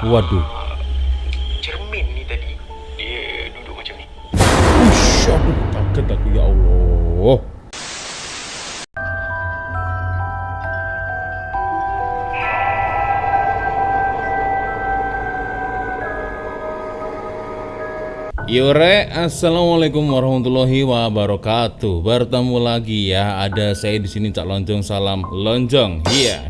Waduh. Cermin ni tadi dia duduk macam ni. Ush, aduh, kaget aku ya Allah. Yore, assalamualaikum warahmatullahi wabarakatuh. Bertemu lagi ya, ada saya di sini Cak Lonjong. Salam lonjong. Iya.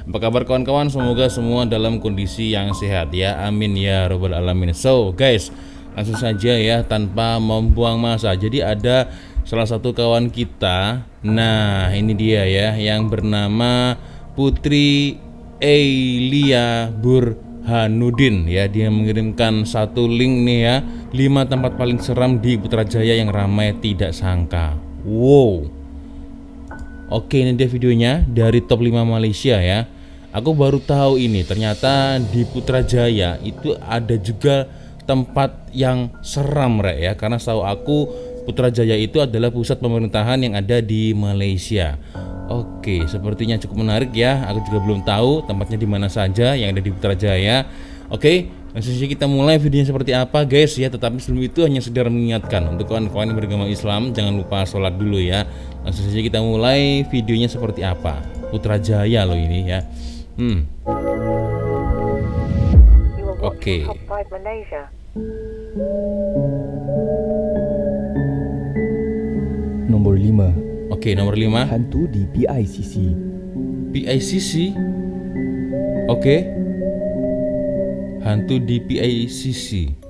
Apa kabar kawan-kawan? Semoga semua dalam kondisi yang sehat ya. Amin ya robbal alamin. So guys, langsung saja ya tanpa membuang masa. Jadi ada salah satu kawan kita. Nah ini dia ya, yang bernama Putri Eilia Burhanuddin ya. Dia mengirimkan satu link nih ya, 5 tempat paling seram di Putrajaya yang ramai tidak sangka. Wow. Oke, ini dia videonya dari top 5 Malaysia ya. Aku baru tahu ini, ternyata di Putrajaya itu ada juga tempat yang seram Rek ya. Karena setahu aku Putrajaya itu adalah pusat pemerintahan yang ada di Malaysia. Oke, sepertinya cukup menarik ya. Aku juga belum tahu tempatnya di mana saja yang ada di Putrajaya. Oke, langsung saja kita mulai videonya seperti apa guys ya. Tetapi sebelum itu hanya sekedar mengingatkan untuk kawan-kawan yang beragama Islam, jangan lupa sholat dulu ya. Langsung saja kita mulai videonya seperti apa. Putrajaya loh ini ya. Oke. Nombor 5. Oke, nomor 5. Hantu di PICC. PICC. Oke. Hantu di PICC.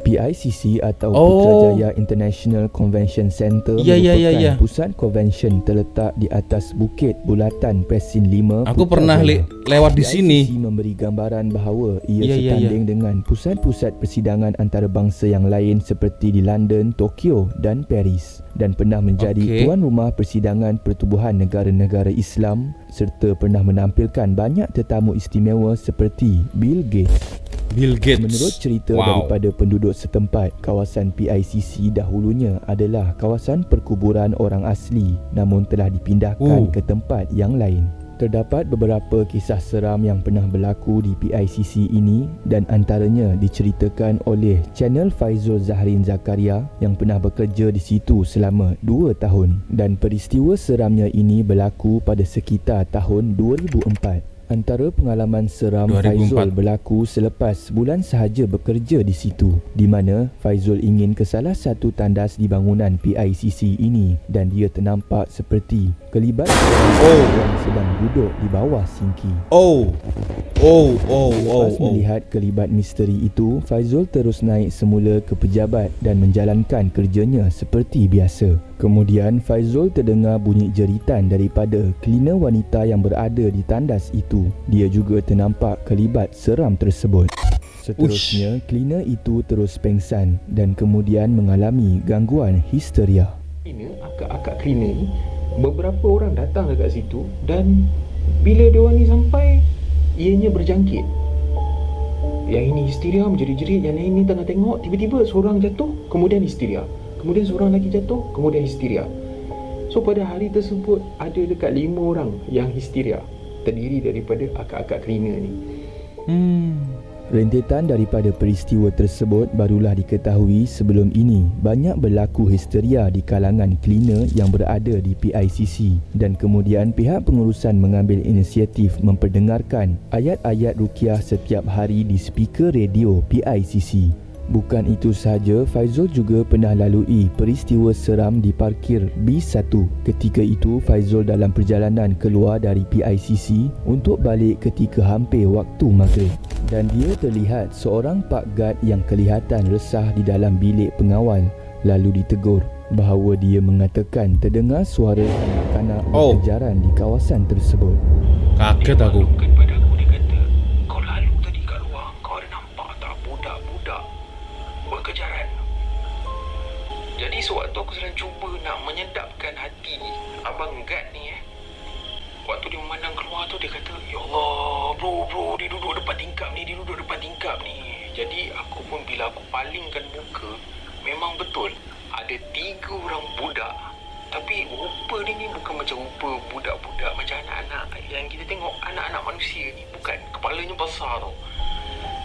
PICC atau Putrajaya International Convention Centre merupakan pusat convention terletak di atas bukit bulatan Presin 5. Aku pernah lewat di sini. PICC memberi gambaran bahawa ia setanding dengan pusat-pusat persidangan antarabangsa yang lain seperti di London, Tokyo dan Paris, dan pernah menjadi tuan rumah persidangan pertubuhan negara-negara Islam serta pernah menampilkan banyak tetamu istimewa seperti Bill Gates. Menurut cerita daripada penduduk setempat, kawasan PICC dahulunya adalah kawasan perkuburan orang asli namun telah dipindahkan ke tempat yang lain. Terdapat beberapa kisah seram yang pernah berlaku di PICC ini dan antaranya diceritakan oleh channel Faizul Zahrin Zakaria yang pernah bekerja di situ selama 2 tahun, dan peristiwa seramnya ini berlaku pada sekitar tahun 2004. Antara pengalaman seram 2004. Faizul berlaku selepas sebulan sahaja bekerja di situ, di mana Faizul ingin ke salah satu tandas di bangunan PICC ini dan dia ternampak seperti kelibat yang sedang duduk di bawah sinki. Lepas melihat kelibat misteri itu, Faizul terus naik semula ke pejabat dan menjalankan kerjanya seperti biasa. Kemudian Faizul terdengar bunyi jeritan daripada cleaner wanita yang berada di tandas itu. Dia juga ternampak kelibat seram tersebut. Seterusnya, cleaner itu terus pengsan dan kemudian mengalami gangguan histeria. Akak-akak cleaner ni, beberapa orang datang dekat situ dan bila diorang ni sampai, ianya berjangkit. Yang ini histeria menjerit-jerit, yang ini tengah tengok, tiba-tiba seorang jatuh, kemudian histeria. Kemudian seorang lagi jatuh, kemudian histeria. So pada hari tersebut ada dekat 5 orang yang histeria, terdiri daripada akak-akak cleaner ni. Rentetan daripada peristiwa tersebut barulah diketahui sebelum ini banyak berlaku histeria di kalangan cleaner yang berada di PICC, dan kemudian pihak pengurusan mengambil inisiatif memperdengarkan ayat-ayat ruqyah setiap hari di speaker radio PICC. Bukan itu sahaja, Faizul juga pernah lalui peristiwa seram di parkir B1. Ketika itu, Faizul dalam perjalanan keluar dari PICC untuk balik ketika hampir waktu maghrib, dan dia terlihat seorang pak guard yang kelihatan resah di dalam bilik pengawal, lalu ditegur bahawa dia mengatakan terdengar suara kanak-kanak berkejaran di kawasan tersebut. Kaget aku. Jadi sewaktu aku sedang cuba nak menyedapkan hati Abang Gad ni waktu dia memandang keluar tu, dia kata, "Ya Allah, bro, dia duduk depan tingkap ni, Jadi aku pun bila aku palingkan muka, memang betul ada 3 orang budak. Tapi rupa dia ni bukan macam rupa budak-budak macam anak-anak yang kita tengok, anak-anak manusia ni. Bukan, kepalanya besar tau.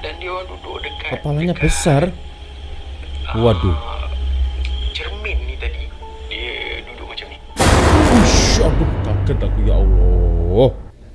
Dan dia orang duduk dekat Kepalanya besar. Waduh. cermin ni tadi. Dia duduk macam ni. Ush, aduh, kaget aku ya Allah.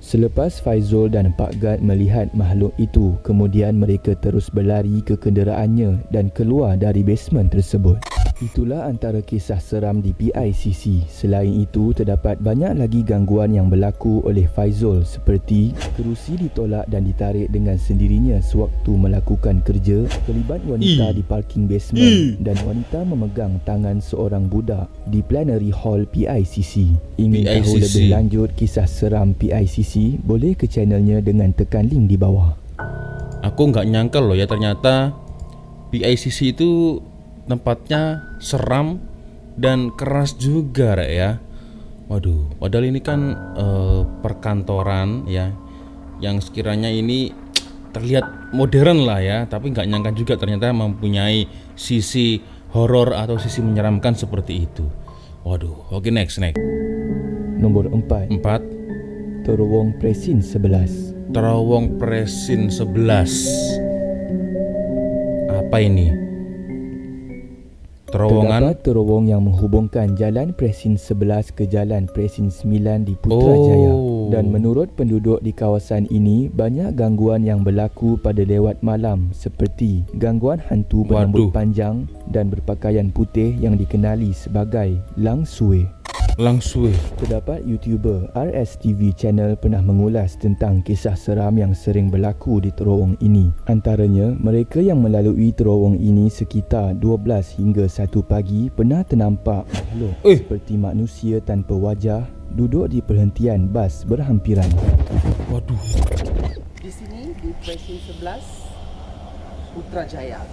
Selepas Faizul dan Pak Gad melihat makhluk itu, kemudian mereka terus berlari ke kenderaannya dan keluar dari basement tersebut. Itulah antara kisah seram di PICC. Selain itu, terdapat banyak lagi gangguan yang berlaku oleh Faizul seperti kerusi ditolak dan ditarik dengan sendirinya sewaktu melakukan kerja, kelibat wanita di parking basement dan wanita memegang tangan seorang budak di plenary hall PICC. Ingin tahu PICC. lebih lanjut kisah seram PICC, boleh ke channelnya dengan tekan link di bawah. Aku nggak nyangka loh ya, ternyata PICC itu tempatnya seram dan keras juga Rek, ya. Waduh, padahal ini kan perkantoran ya, yang sekiranya ini terlihat modern lah ya, tapi nggak nyangka juga ternyata mempunyai sisi horor atau sisi menyeramkan seperti itu. Waduh, oke, next. Nombor 4, 4. Terowong Presin 11. Terowong Presin 11. Apa ini? Terowongan. Terdapat terowong yang menghubungkan Jalan Presin 11 ke Jalan Presin 9 di Putrajaya. Dan menurut penduduk di kawasan ini, banyak gangguan yang berlaku pada lewat malam seperti gangguan hantu berambut panjang dan berpakaian putih yang dikenali sebagai Lang Sue. Langsung. Terdapat YouTuber RSTV Channel pernah mengulas tentang kisah seram yang sering berlaku di terowong ini. Antaranya, mereka yang melalui terowong ini sekitar 12 hingga 1 pagi pernah ternampak makhluk seperti manusia tanpa wajah duduk di perhentian bas berhampiran. Waduh. Di sini di Presin 11 Putrajaya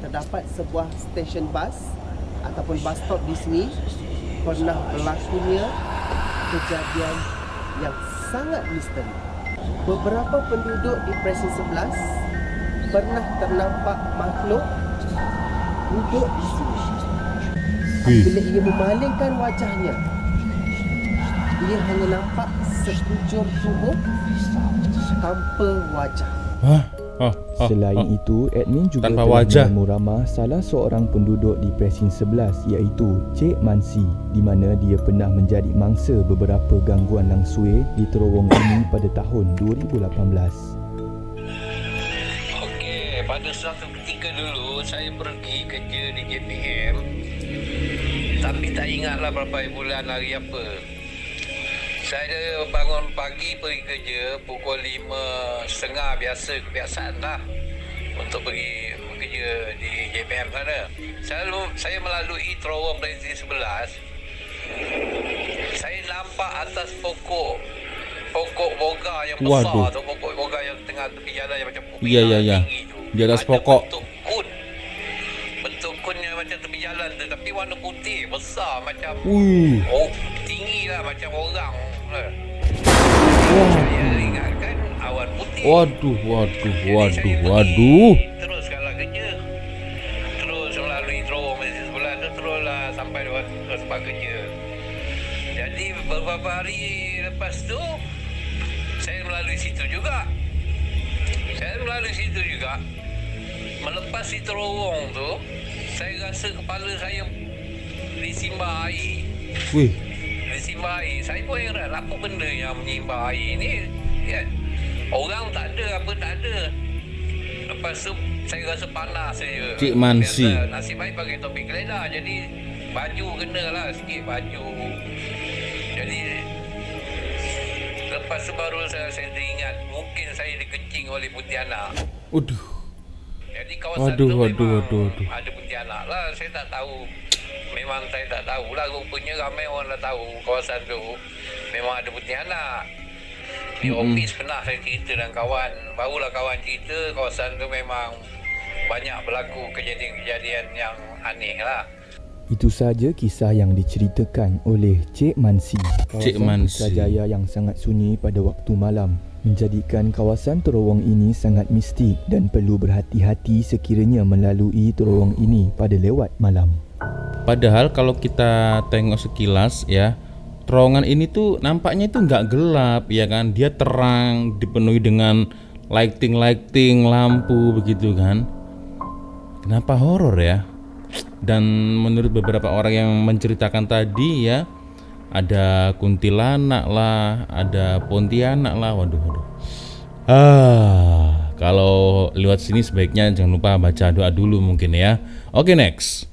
terdapat sebuah stesen bas ataupun bus stop di sini. Pernah berlakunya kejadian yang sangat misteri. Beberapa penduduk di Presin 11 pernah ternampak makhluk duduk di sini. Bila ia memalingkan wajahnya, ia hanya nampak sekujur tubuh tanpa wajah. Selain itu, admin juga Tanpa telah wajah. menemu ramah salah seorang penduduk di Presin 11 iaitu Cik Mansi, di mana dia pernah menjadi mangsa beberapa gangguan langsui di terowong ini pada tahun 2018. Okey, pada suatu ketika dulu saya pergi kerja di JPM. Tapi tak ingatlah berapa bulan hari apa. Saya bangun pagi pergi kerja pukul 5.30 biasa kebiasaan lah untuk pergi bekerja di JPM sana. Saya melalui terowong Presin 11. Saya nampak atas pokok boga yang besar tu, pokok boga yang tengah tepi jalan yang macam Iya. tinggi tu. Di atas Ada pokok. Bentuk kun yang macam tepi jalan tu, tapi warna putih besar macam tinggi lah macam orang. Saya ingatkan awan putih. Waduh. Jadi saya teruskanlah kerja. Terus melalui terowong Presin 11 tu, teruslah sampai tempat kerja. Jadi beberapa hari lepas tu saya melalui situ juga. Melepasi terowong tu, saya rasa kepala saya disimbah air. Disimbah air. Saya pun heran, apa benda yang menyimbah air ni? Ya, orang tak ada, apa tak ada. Lepas tu saya rasa panas saja. Cik Mansi. Biasa, nasib baik pakai topi keledar, jadi baju kenalah sikit baju. Jadi lepas tu baru saya teringat mungkin saya dikencing oleh Pontianak. Jadi kawasan tu memang ada Pontianak lah. Saya tak tahu. Memang saya tak tahu lah. Rupanya ramai orang dah tahu kawasan tu memang ada Pontianak. Di office pernah saya cerita dengan kawan. Barulah kawan cerita kawasan tu memang banyak berlaku kejadian-kejadian yang aneh lah. Itu sahaja kisah yang diceritakan oleh Cik Mansi. Cik Kawasan Mansi. Putrajaya yang sangat sunyi pada waktu malam menjadikan kawasan terowong ini sangat mistik dan perlu berhati-hati sekiranya melalui terowong ini pada lewat malam. Padahal kalau kita tengok sekilas ya, terowongan ini tuh nampaknya itu nggak gelap ya kan, dia terang, dipenuhi dengan lighting lampu begitu kan. Kenapa horor ya? Dan menurut beberapa orang yang menceritakan tadi ya, ada kuntilanak lah, ada pontianak lah. Waduh. Kalau lewat sini sebaiknya jangan lupa baca doa dulu mungkin ya. Oke, next.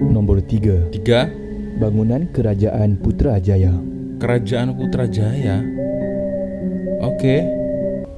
Nombor 3. 3. Bangunan Kerajaan Putrajaya. Kerajaan Putrajaya. Oke.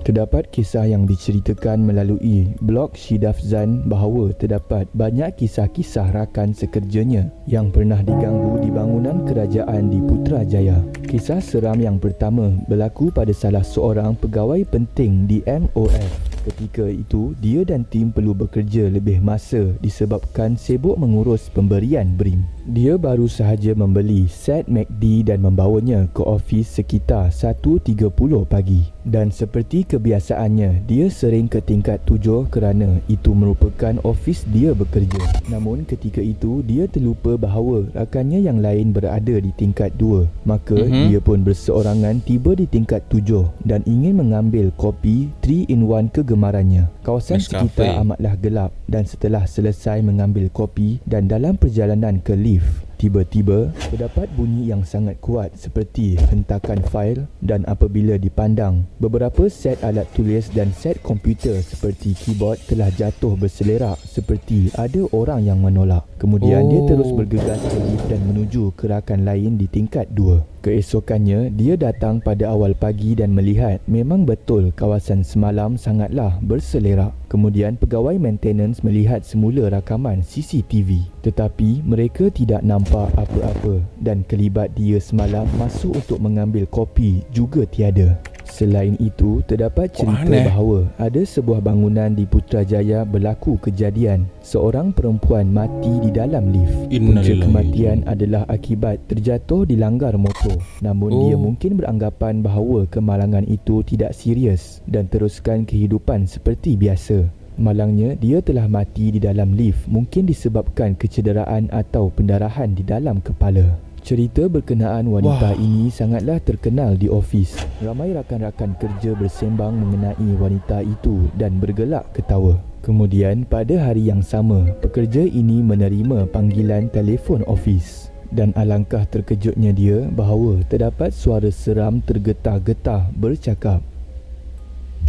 Terdapat kisah yang diceritakan melalui blog Shidafzan bahawa terdapat banyak kisah-kisah rakan sekerjanya yang pernah diganggu di bangunan kerajaan di Putrajaya. Kisah seram yang pertama berlaku pada salah seorang pegawai penting di MOF. Ketika itu, dia dan tim perlu bekerja lebih masa disebabkan sibuk mengurus pemberian BRIM. Dia baru sahaja membeli set MACD dan membawanya ke ofis sekitar 1.30 pagi. Dan seperti kebiasaannya, dia sering ke tingkat 7 kerana itu merupakan ofis dia bekerja. Namun ketika itu, dia terlupa bahawa rakannya yang lain berada di tingkat 2. Maka dia pun berseorangan tiba di tingkat 7 dan ingin mengambil kopi 3-in-1 kegemarannya. Kawasan sekitar amatlah gelap dan setelah selesai mengambil kopi dan dalam perjalanan ke lift, tiba-tiba terdapat bunyi yang sangat kuat seperti hentakan fail dan apabila dipandang, beberapa set alat tulis dan set komputer seperti keyboard telah jatuh berselerak seperti ada orang yang menolak. Kemudian dia terus bergegas ke lift dan menuju ke rakan lain di tingkat 2. Keesokannya, dia datang pada awal pagi dan melihat memang betul kawasan semalam sangatlah berselerak. Kemudian pegawai maintenance melihat semula rakaman CCTV. Tetapi mereka tidak nampak apa-apa dan kelibat dia semalam masuk untuk mengambil kopi juga tiada. Selain itu, terdapat cerita bahawa ada sebuah bangunan di Putrajaya berlaku kejadian. Seorang perempuan mati di dalam lift. Punca kematian adalah akibat terjatuh dilanggar motor. Namun dia mungkin beranggapan bahawa kemalangan itu tidak serius dan teruskan kehidupan seperti biasa. Malangnya, dia telah mati di dalam lift mungkin disebabkan kecederaan atau pendarahan di dalam kepala. Cerita berkenaan wanita ini sangatlah terkenal di ofis. Ramai rakan-rakan kerja bersembang mengenai wanita itu dan bergelak ketawa. Kemudian pada hari yang sama, pekerja ini menerima panggilan telefon ofis. Dan alangkah terkejutnya dia bahawa terdapat suara seram tergetah-getah bercakap,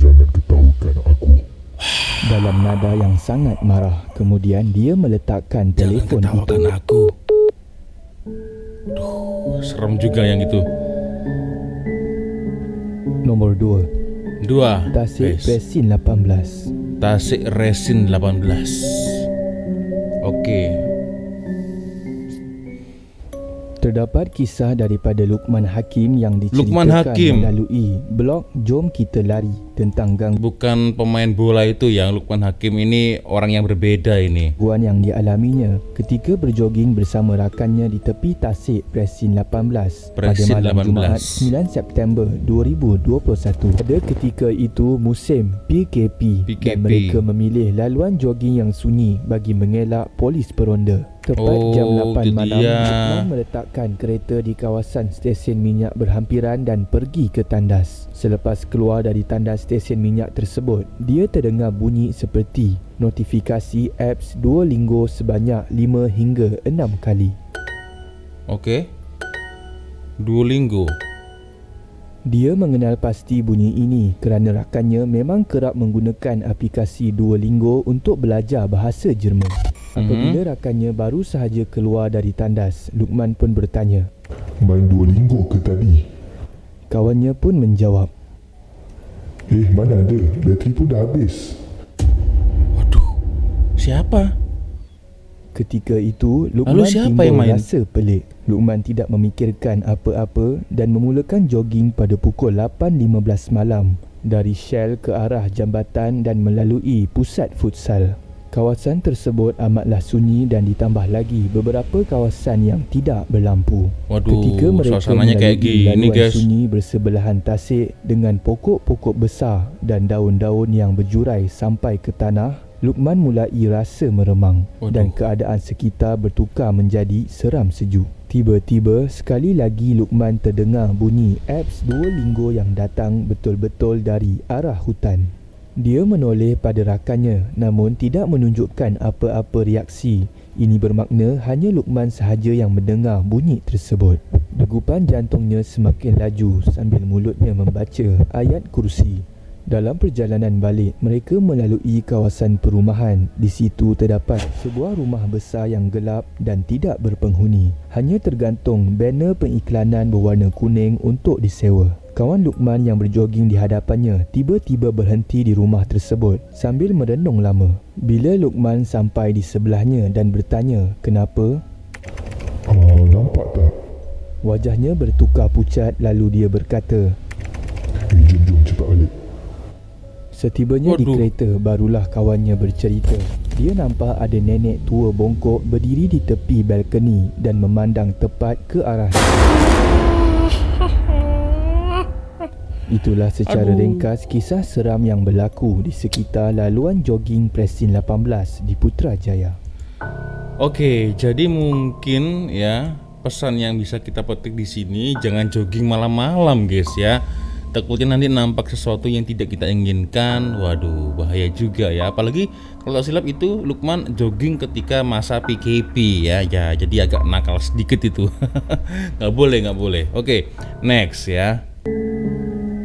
"Jangan ketahukan aku." Dalam nada yang sangat marah. Kemudian dia meletakkan telefon itu. Aku. Serem juga yang itu. Nombor 2. 2. Tasik Resin 18. Tasik Resin 18. Oke. Terdapat kisah daripada Luqman Hakim yang diceritakan melalui blog Jom Kita Lari tentang gangguan. Bukan pemain bola itu yang Luqman Hakim ini orang yang berbeda ini. Gangguan yang dialaminya ketika berjoging bersama rakannya di tepi Tasik Resin 18 pada malam Jumaat 9 September 2021. Pada ketika itu musim PKP dan mereka memilih laluan joging yang sunyi bagi mengelak polis peronda. Tepat jam 8 malam, Luqman meletakkan kereta di kawasan stesen minyak berhampiran dan pergi ke tandas. Selepas keluar dari tandas stesen minyak tersebut, dia terdengar bunyi seperti notifikasi apps Duolingo sebanyak 5 hingga 6 kali. Okey. Duolingo. Dia mengenal pasti bunyi ini kerana rakannya memang kerap menggunakan aplikasi Duolingo untuk belajar bahasa Jerman. Apabila rakannya baru sahaja keluar dari tandas, Luqman pun bertanya, "Main Duolingo ke tadi?" Kawannya pun menjawab, Mana ada, bateri pun dah habis." Waduh, siapa? Ketika itu, Luqman timbul rasa pelik. Luqman tidak memikirkan apa-apa dan memulakan jogging pada pukul 8.15 malam dari Shell ke arah jambatan dan melalui pusat futsal. Kawasan tersebut amatlah sunyi dan ditambah lagi beberapa kawasan yang tidak berlampu. Waduh, ketika mereka melalui laluan sunyi bersebelahan tasik dengan pokok-pokok besar dan daun-daun yang berjurai sampai ke tanah, Luqman mulai rasa meremang dan keadaan sekitar bertukar menjadi seram sejuk. Tiba-tiba sekali lagi Luqman terdengar bunyi apps Duolingo yang datang betul-betul dari arah hutan. Dia menoleh pada rakannya namun tidak menunjukkan apa-apa reaksi. Ini bermakna hanya Luqman sahaja yang mendengar bunyi tersebut. Degupan jantungnya semakin laju sambil mulutnya membaca ayat kursi. Dalam perjalanan balik, mereka melalui kawasan perumahan. Di situ terdapat sebuah rumah besar yang gelap dan tidak berpenghuni. Hanya tergantung banner pengiklanan berwarna kuning untuk disewa. Kawan Luqman yang berjoging di hadapannya tiba-tiba berhenti di rumah tersebut sambil merenung lama. Bila Luqman sampai di sebelahnya dan bertanya, "Kenapa?" Nampak tak? Wajahnya bertukar pucat lalu dia berkata, Jom cepat balik. Setibanya di kereta, barulah kawannya bercerita. Dia nampak ada nenek tua bongkok berdiri di tepi balkoni dan memandang tepat ke arahnya. Itulah secara ringkas kisah seram yang berlaku di sekitar laluan jogging Presin 18 di Putrajaya. Oke, jadi mungkin ya pesan yang bisa kita petik di sini, jangan jogging malam-malam guys ya. Takutnya nanti nampak sesuatu yang tidak kita inginkan. Waduh, bahaya juga ya. Apalagi kalau silap itu Luqman jogging ketika masa PKP ya. Ya, jadi agak nakal sedikit itu. Nggak boleh. Oke, next ya.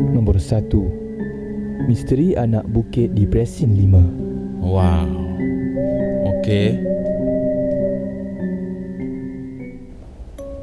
Nombor 1. Misteri anak bukit di Presin 5. Wow. Oke.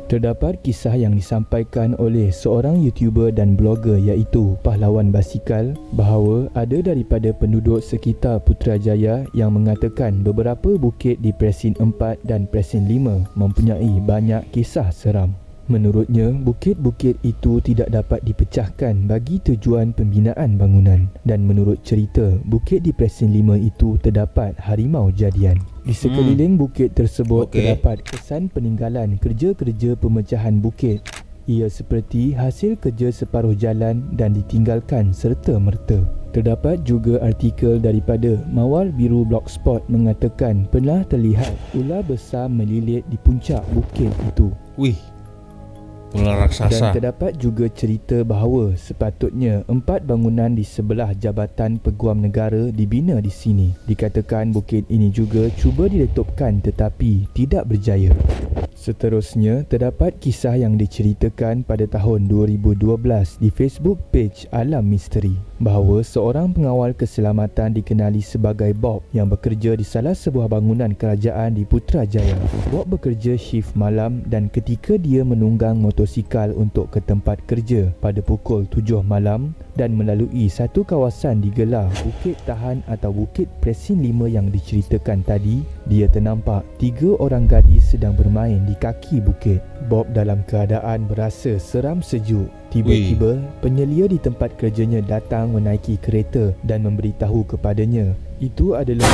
Terdapat kisah yang disampaikan oleh seorang YouTuber dan blogger iaitu Pahlawan Basikal bahawa ada daripada penduduk sekitar Putrajaya yang mengatakan beberapa bukit di Presin 4 dan Presin 5 mempunyai banyak kisah seram. Menurutnya, bukit-bukit itu tidak dapat dipecahkan bagi tujuan pembinaan bangunan dan menurut cerita, bukit di Presin 5 itu terdapat harimau jadian. Di sekeliling bukit tersebut terdapat kesan peninggalan kerja-kerja pemecahan bukit. Ia seperti hasil kerja separuh jalan dan ditinggalkan serta-merta. Terdapat juga artikel daripada Mawar Biru Blogspot mengatakan pernah terlihat ular besar melilit di puncak bukit itu. Wih, ular raksasa. Dan terdapat juga cerita bahawa sepatutnya 4 bangunan di sebelah Jabatan Peguam Negara dibina di sini. Dikatakan bukit ini juga cuba diletupkan tetapi tidak berjaya. Seterusnya, terdapat kisah yang diceritakan pada tahun 2012 di Facebook page Alam Misteri bahawa seorang pengawal keselamatan dikenali sebagai Bob yang bekerja di salah sebuah bangunan kerajaan di Putrajaya. Bob bekerja shift malam dan ketika dia menunggang motosikal untuk ke tempat kerja pada pukul 7 malam dan melalui satu kawasan digelar Bukit Tahan atau Bukit Presin 5 yang diceritakan tadi, dia ternampak 3 orang gadis sedang bermain di kaki bukit. Bob dalam keadaan berasa seram sejuk. Tiba-tiba, penyelia di tempat kerjanya datang menaiki kereta dan memberitahu kepadanya itu adalah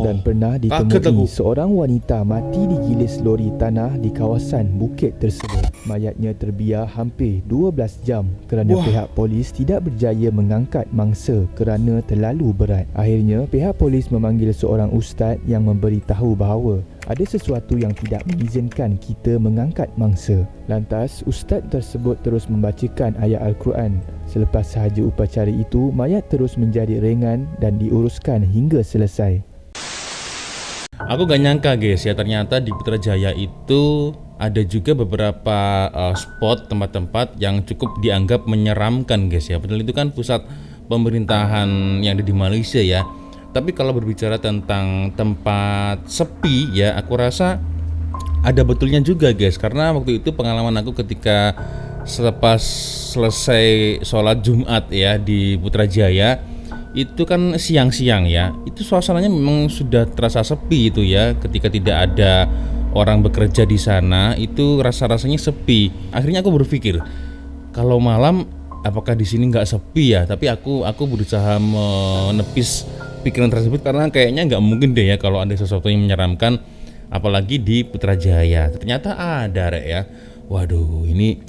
dan pernah ditemui seorang wanita mati digilis lori tanah di kawasan bukit tersebut. Mayatnya terbiar hampir 12 jam kerana pihak polis tidak berjaya mengangkat mangsa kerana terlalu berat. Akhirnya, pihak polis memanggil seorang ustaz yang memberitahu bahawa ada sesuatu yang tidak mengizinkan kita mengangkat mangsa. Lantas, ustaz tersebut terus membacakan ayat Al-Quran. Selepas sahaja upacara itu, mayat terus menjadi ringan dan diuruskan hingga selesai. Aku gak nyangka guys ya, ternyata di Putrajaya itu ada juga beberapa spot tempat-tempat yang cukup dianggap menyeramkan guys ya. Padahal itu kan pusat pemerintahan yang ada di Malaysia ya. Tapi kalau berbicara tentang tempat sepi ya, aku rasa ada betulnya juga guys. Karena waktu itu pengalaman aku ketika selepas selesai sholat Jumat ya di Putrajaya, itu kan siang-siang ya, itu suasananya memang sudah terasa sepi itu ya. Ketika tidak ada orang bekerja di sana, itu rasa-rasanya sepi. Akhirnya aku berpikir, kalau malam apakah di sini nggak sepi ya? Tapi aku berusaha menepis pikiran tersebut karena kayaknya nggak mungkin deh ya kalau ada sesuatu yang menyeramkan, apalagi di Putrajaya. Ternyata ada rek ya. Waduh, ini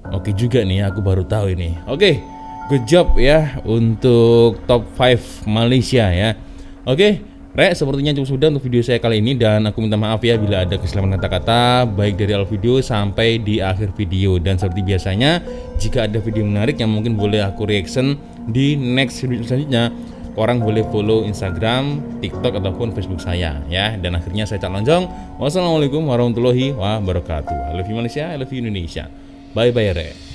oke juga nih, aku baru tahu ini. Oke, good job ya untuk top 5 Malaysia ya. Oke, Rek, sepertinya cukup sudah untuk video saya kali ini, dan aku minta maaf ya bila ada kesalahan kata-kata baik dari awal video sampai di akhir video. Dan seperti biasanya, jika ada video menarik yang mungkin boleh aku reaction di next video selanjutnya, orang boleh follow Instagram, TikTok ataupun Facebook saya ya. Dan akhirnya saya Cak Lonjong. Wassalamualaikum warahmatullahi wabarakatuh. I love you Malaysia, I love you Indonesia. Bye bye Rek.